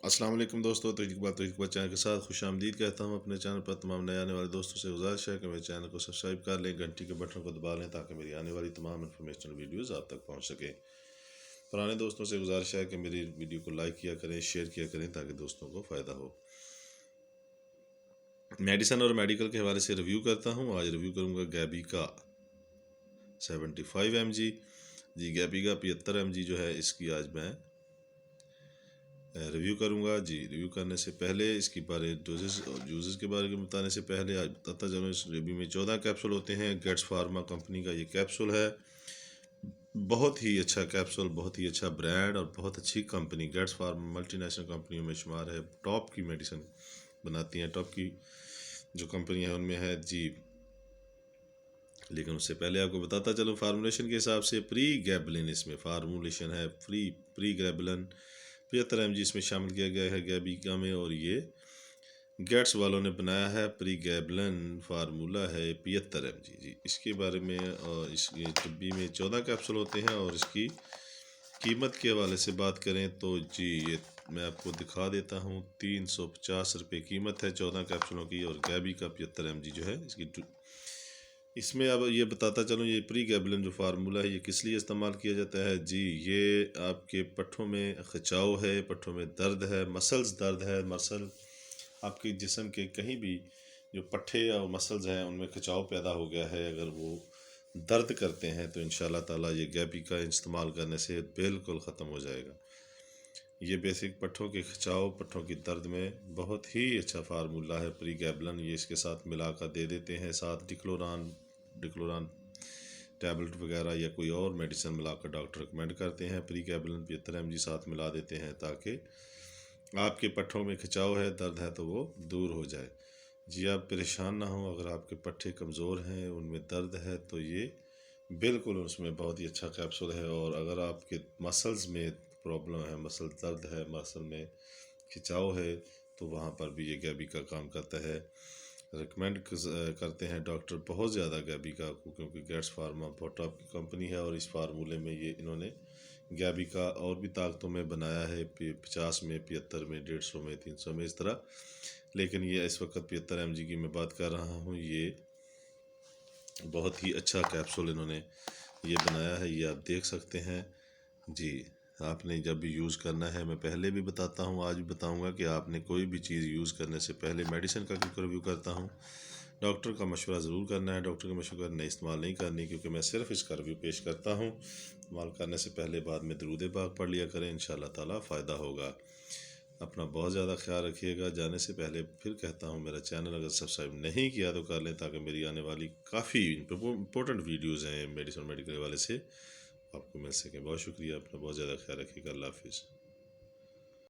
अस्सलाम वालेकुम दोस्तों, तो इकबाल चैनल के साथ खुश आमदीद कहता हूँ। अपने चैनल पर तमाम नए आने वाले दोस्तों से गुजारिश है कि मेरे चैनल को सब्सक्राइब कर लें, घंटी के बटन को दबा लें ताकि मेरी आने वाली तमाम इन्फॉर्मेशनल वीडियोस आप तक पहुँच सके। पुराने दोस्तों से गुजारिश है कि मेरी वीडियो को लाइक किया करें, शेयर किया करें ताकि दोस्तों को फ़ायदा हो। मेडिसन और मेडिकल के हवाले से रिव्यू करता हूँ। आज रिव्यू करूँगा गैबी का 75 mg जी। गैबी का 75 mg जो है, इसकी आज मैं रिव्यू करूंगा जी। रिव्यू करने से पहले इसके बारे डोजेस और यूजेस के बारे में बताने से पहले आज बताता चलूँ, इस रिव्यू में 14 कैप्सूल होते हैं। गेट्स फार्मा कंपनी का ये कैप्सूल है। बहुत ही अच्छा कैप्सूल, बहुत ही अच्छा ब्रांड और बहुत अच्छी कंपनी। गेट्स फार्मा मल्टीनेशनल कंपनियों में शुमार है। टॉप की मेडिसिन बनाती हैं, टॉप की जो कंपनी है उनमें है जी। लेकिन उससे पहले आपको बताता चलूँ, फार्मूलेशन के हिसाब से प्री गैबलिन इसमें फार्मूलेशन है। प्री गैबलिन 75 mg इसमें शामिल किया गया है गैबिका में, और ये गेट्स वालों ने बनाया है। प्री गैबलिन फार्मूला है 75 mg जी। इसके बारे में इस डिब्बी में 14 कैप्सूल होते हैं। और इसकी कीमत के हवाले से बात करें तो जी, ये मैं आपको दिखा देता हूँ। 350 रुपये कीमत है 14 कैप्सूलों की। और गैबिका 75 mg जो है इसकी, इसमें अब ये बताता चलूँ, ये प्री गैबलिन जो फार्मूला है ये किस लिए इस्तेमाल किया जाता है जी। ये आपके पट्ठों में खिंचाव है, पट्ठों में दर्द है, मसल्स दर्द है, मसल आपके जिस्म के कहीं भी जो पट्ठे और मसल्स हैं उनमें खिंचाव पैदा हो गया है, अगर वो दर्द करते हैं तो इंशाल्लाह ताला ये गैबी का इस्तेमाल करने से बिल्कुल ख़त्म हो जाएगा। ये बेसिक पट्ठों के खिंचाव, पट्ठों की दर्द में बहुत ही अच्छा फार्मूला है प्री गैबलिन। ये इसके साथ मिलाकर दे देते हैं, साथ डिक्लोरान टैबलेट वगैरह या कोई और मेडिसिन मिलाकर डॉक्टर रिकमेंड करते हैं। प्री गैबलिन 75 mg साथ मिला देते हैं ताकि आपके पट्ठों में खिंचाव है, दर्द है तो वो दूर हो जाए जी। आप परेशान ना हो, अगर आपके पट्ठे कमज़ोर हैं, उनमें दर्द है, तो ये बिल्कुल उसमें बहुत ही अच्छा कैप्सूल है। और अगर आपके मसल्स में प्रॉब्लम है, मसल दर्द है, मसल में खिंचाव है, तो वहाँ पर भी ये गैबी का काम करता है। रिकमेंड करते हैं डॉक्टर बहुत ज़्यादा गैबिका को, क्योंकि गेट्स फार्मा बहुत टॉप की कंपनी है। और इस फार्मूले में ये इन्होंने गैबिका और भी ताकतों में बनाया है, 50 में, 75 में, 150 में, 300 में, इस तरह। लेकिन ये इस वक्त 75 mg की मैं बात कर रहा हूँ। ये बहुत ही अच्छा कैप्सूल इन्होंने ये बनाया है, ये आप देख सकते हैं जी। आपने जब भी यूज़ करना है, मैं पहले भी बताता हूँ, आज भी बताऊँगा कि आपने कोई भी चीज़ यूज़ करने से पहले मेडिसिन का क्योंकि रिव्यू करता हूँ, डॉक्टर का मशवरा ज़रूर करना है। डॉक्टर का मशवरा नहीं इस्तेमाल नहीं करनी, क्योंकि मैं सिर्फ इसका रिव्यू पेश करता हूँ। इस्तेमाल करने से पहले बाद में दरूद पाक पढ़ लिया करें, इंशाल्लाह ताला फ़ायदा होगा। अपना बहुत ज़्यादा ख्याल रखिएगा। जाने से पहले फिर कहता हूँ, मेरा चैनल अगर सब्सक्राइब नहीं किया तो कर लें, ताकि मेरी आने वाली काफ़ी इंपॉर्टेंट वीडियोज़ हैं मेडिसिन मेडिकल वाले से आपको मिल सके। बहुत शुक्रिया, अपना बहुत ज़्यादा ख्याल रखिएगा। अल्लाह हाफिज़।